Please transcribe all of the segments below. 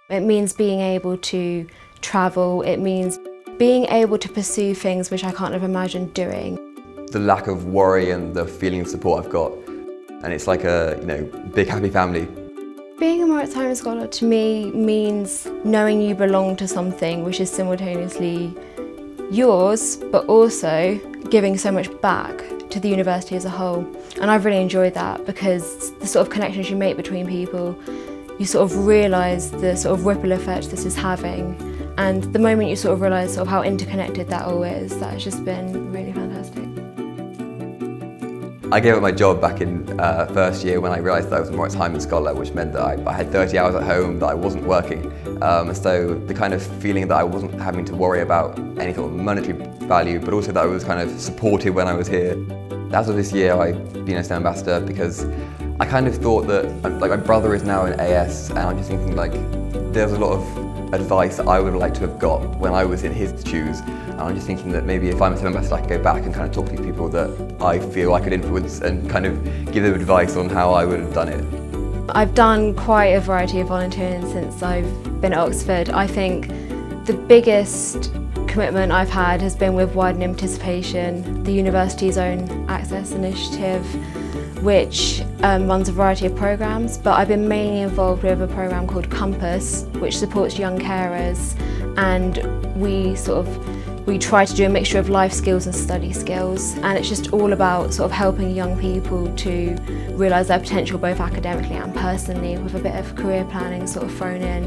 It means being able to travel, it means being able to pursue things which I can't have imagined doing. The lack of worry and the feeling of support I've got, and it's like a big happy family. Being a Moritz Heyman Scholar to me means knowing you belong to something which is simultaneously yours, but also giving so much back to the university as a whole. And I've really enjoyed that because the sort of connections you make between people, you sort of realise the sort of ripple effect this is having. And the moment you sort of realise sort of how interconnected that all is, that has just been really fantastic. I gave up my job back in first year when I realised that I was a Moritz Heyman Scholar, which meant that I had 30 hours at home, that I wasn't working. So the kind of feeling that I wasn't having to worry about any sort of monetary value, but also that I was kind of supported when I was here. As of this year, I've been a STEM ambassador because I kind of thought that, like, my brother is now in AS, and I'm just thinking, like, there's a lot of advice that I would like to have got when I was in his shoes. And I'm just thinking that maybe if I'm a STEM ambassador, I could go back and kind of talk to these people that I feel I could influence and kind of give them advice on how I would have done it. I've done quite a variety of volunteering since I've been at Oxford. I think the biggest commitment I've had has been with Widening Participation, the university's own access initiative, which runs a variety of programmes, but I've been mainly involved with a programme called Compass, which supports young carers, and we try to do a mixture of life skills and study skills, and it's just all about sort of helping young people to realise their potential both academically and personally, with a bit of career planning sort of thrown in.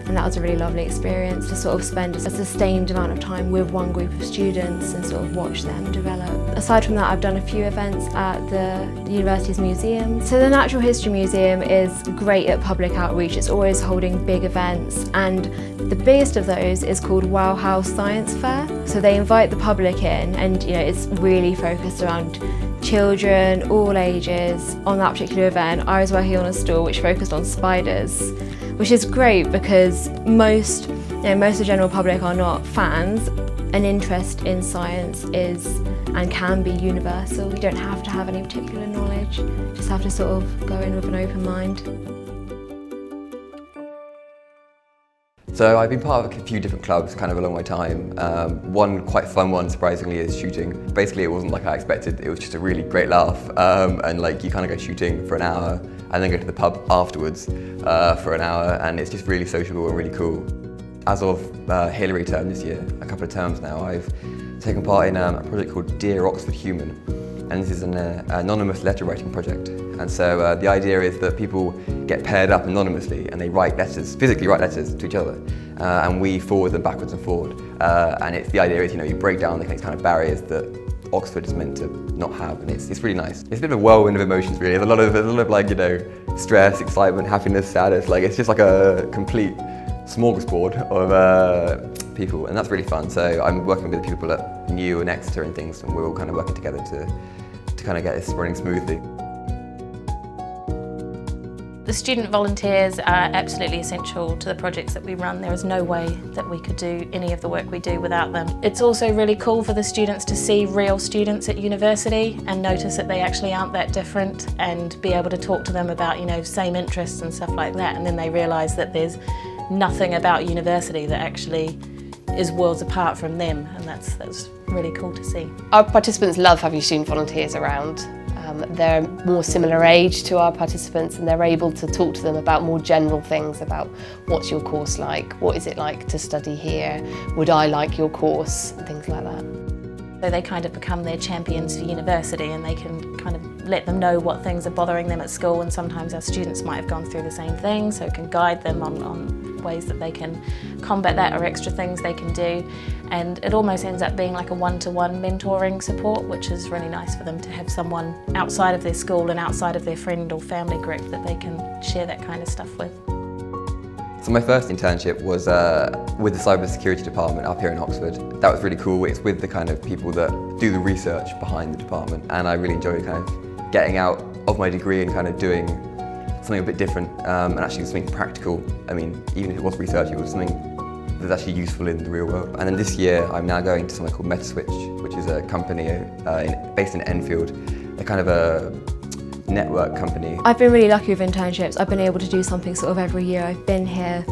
And that was a really lovely experience to sort of spend a sustained amount of time with one group of students and sort of watch them develop. Aside from that, I've done a few events at the university's museum. So the Natural History Museum is great at public outreach. It's always holding big events, and the biggest of those is called Wow House Science Fair. So they invite the public in, and it's really focused around children, all ages. On that particular event, I was working on a stall which focused on spiders, which is great because most of the general public are not fans. An interest in science is and can be universal. You don't have to have any particular knowledge, you just have to sort of go in with an open mind. So I've been part of a few different clubs kind of along my time. One quite fun one, surprisingly, is shooting. Basically, it wasn't like I expected. It was just a really great laugh. And like you kind of go shooting for an hour and then go to the pub afterwards for an hour, and it's just really sociable and really cool. As of Hilary term this year, a couple of terms now, I've taken part in a project called Dear Oxford Human. And this is an anonymous letter writing project. And so the idea is that people get paired up anonymously and they write letters, physically write letters to each other. And we forward them backwards and forward. And the idea is, you break down the kind of barriers that Oxford is meant to not have, and it's really nice. It's a bit of a whirlwind of emotions, really. There's a lot of like, stress, excitement, happiness, sadness. Like, it's just like a complete smorgasbord of people, and that's really fun. So I'm working with people at New and Exeter and things, and we're all kind of working together to kind of get this running smoothly. The student volunteers are absolutely essential to the projects that we run. There is no way that we could do any of the work we do without them. It's also really cool for the students to see real students at university and notice that they actually aren't that different, and be able to talk to them about, same interests and stuff like that, and then they realise that there's nothing about university that actually is worlds apart from them, and that's really cool to see. Our participants love having student volunteers around. They're more similar age to our participants, and they're able to talk to them about more general things about what's your course like, what is it like to study here, would I like your course, and things like that. So they kind of become their champions for university, and they can kind of let them know what things are bothering them at school, and sometimes our students might have gone through the same thing, so it can guide them on ways that they can combat that or extra things they can do. And it almost ends up being like a one-to-one mentoring support, which is really nice for them to have someone outside of their school and outside of their friend or family group that they can share that kind of stuff with. So my first internship was with the cybersecurity department up here in Oxford. That was really cool. It's with the kind of people that do the research behind the department, and I really enjoyed kind of getting out of my degree and kind of doing something a bit different and actually something practical. I mean, even if it was research, it was something that's actually useful in the real world. And then this year, I'm now going to something called Metaswitch, which is a company based in Enfield. They're kind of a network company. I've been really lucky with internships. I've been able to do something sort of every year I've been here.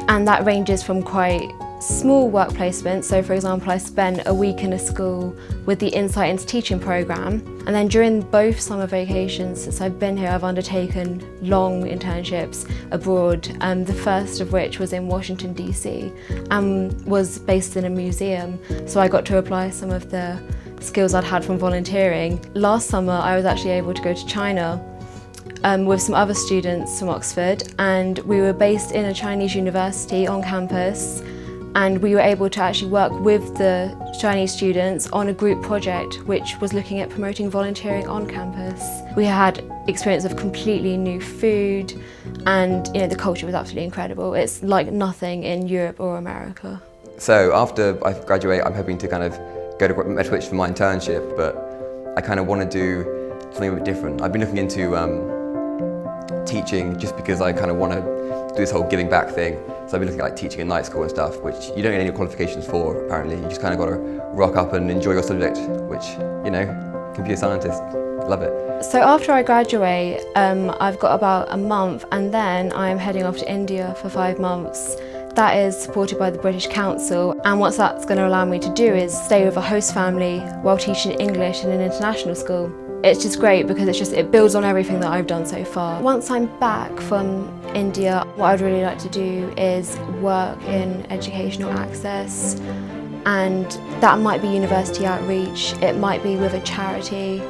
And that ranges from quite small work placements. So for example, I spent a week in a school with the Insight into Teaching programme. And then during both summer vacations since I've been here, I've undertaken long internships abroad, the first of which was in Washington DC and was based in a museum. So I got to apply some of the skills I'd had from volunteering. Last summer I was actually able to go to China with some other students from Oxford, and we were based in a Chinese university on campus, and we were able to actually work with the Chinese students on a group project which was looking at promoting volunteering on campus. We had experience of completely new food, and the culture was absolutely incredible. It's like nothing in Europe or America. So after I graduate, I'm hoping to kind of go to Moritz for my internship, but I kind of want to do something a bit different. I've been looking into teaching just because I kind of want to do this whole giving back thing. So I've been looking at like teaching in night school and stuff, which you don't get any qualifications for apparently. You just kind of got to rock up and enjoy your subject, which, computer scientist, love it. So after I graduate, I've got about a month, and then I'm heading off to India for 5 months. That is supported by the British Council, and what that's going to allow me to do is stay with a host family while teaching English in an international school. It's just great because it builds on everything that I've done so far. Once I'm back from India, what I'd really like to do is work in educational access, and that might be university outreach, it might be with a charity,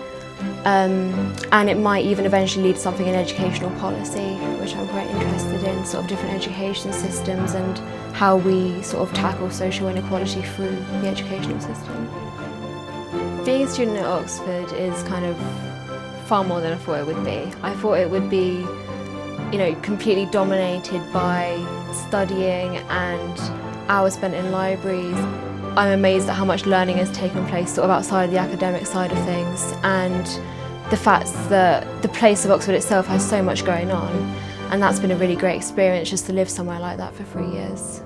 and it might even eventually lead to something in educational policy, which I'm quite interested in, sort of different education systems and how we sort of tackle social inequality through the educational system. Being a student at Oxford is kind of far more than I thought it would be. I thought it would be, completely dominated by studying and hours spent in libraries. I'm amazed at how much learning has taken place sort of outside the academic side of things, and the fact that the place of Oxford itself has so much going on, and that's been a really great experience just to live somewhere like that for 3 years.